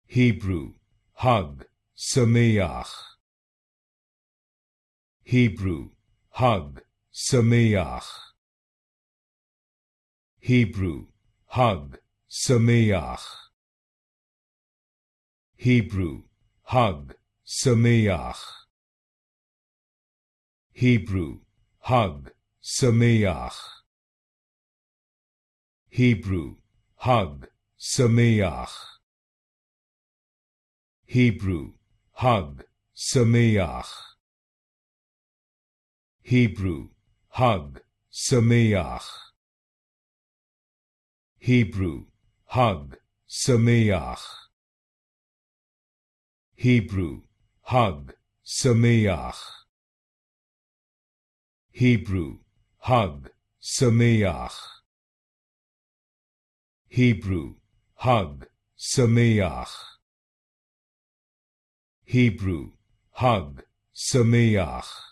Hebrew, Chag Sameach. Hebrew, Chag Sameach. Hebrew, Chag Sameach. Hebrew, Chag Sameach. Hebrew, Chag Sameach. Hebrew, Chag Sameach. Hebrew, Chag Sameach. Hebrew, Chag Sameach. Hebrew, Chag Sameach. Hebrew, Chag Sameach. Hebrew, Chag Sameach. Hebrew, Chag Sameach. Hebrew, Chag Sameach.